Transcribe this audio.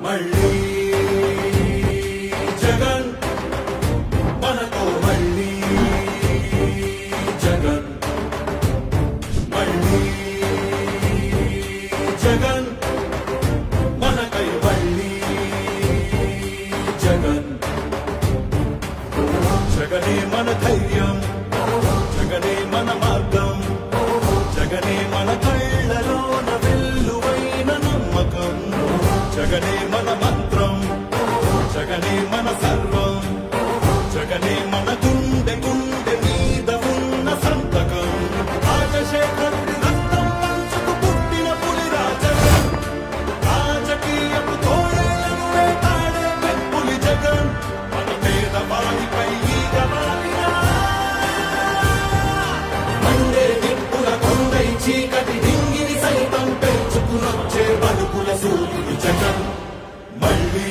మళ్ళీ జగన్ మనతో మళ్ళీ జగన్ మళ్ళీ జగన్ మనకై మళ్ళీ జగన్ జగనే మన ధైర్యం జగనే మన మార్గం జగనే మన కళ్ళలోన వెల్లువైన నమ్మకం జగనే మన మంత్రం జగనే మన సర్వం జగనే మన గుండె గుండె మీద ఉన్న సంతకం రాజశేఖరుడి రక్తం పంచుకు పుట్టిన పులిరా జగన్ రాజకీయపు తోడేళ్లను వేటాడే పెప్పులి జగన్ మన పేదవాడిపై ఈగ వాలినా మండే నిప్పుల కొండై చీకటి డింగిని సైతం పెంచుకునొచ్చే బలుపుల సూర్యుడు జగన్ మళ్ళీ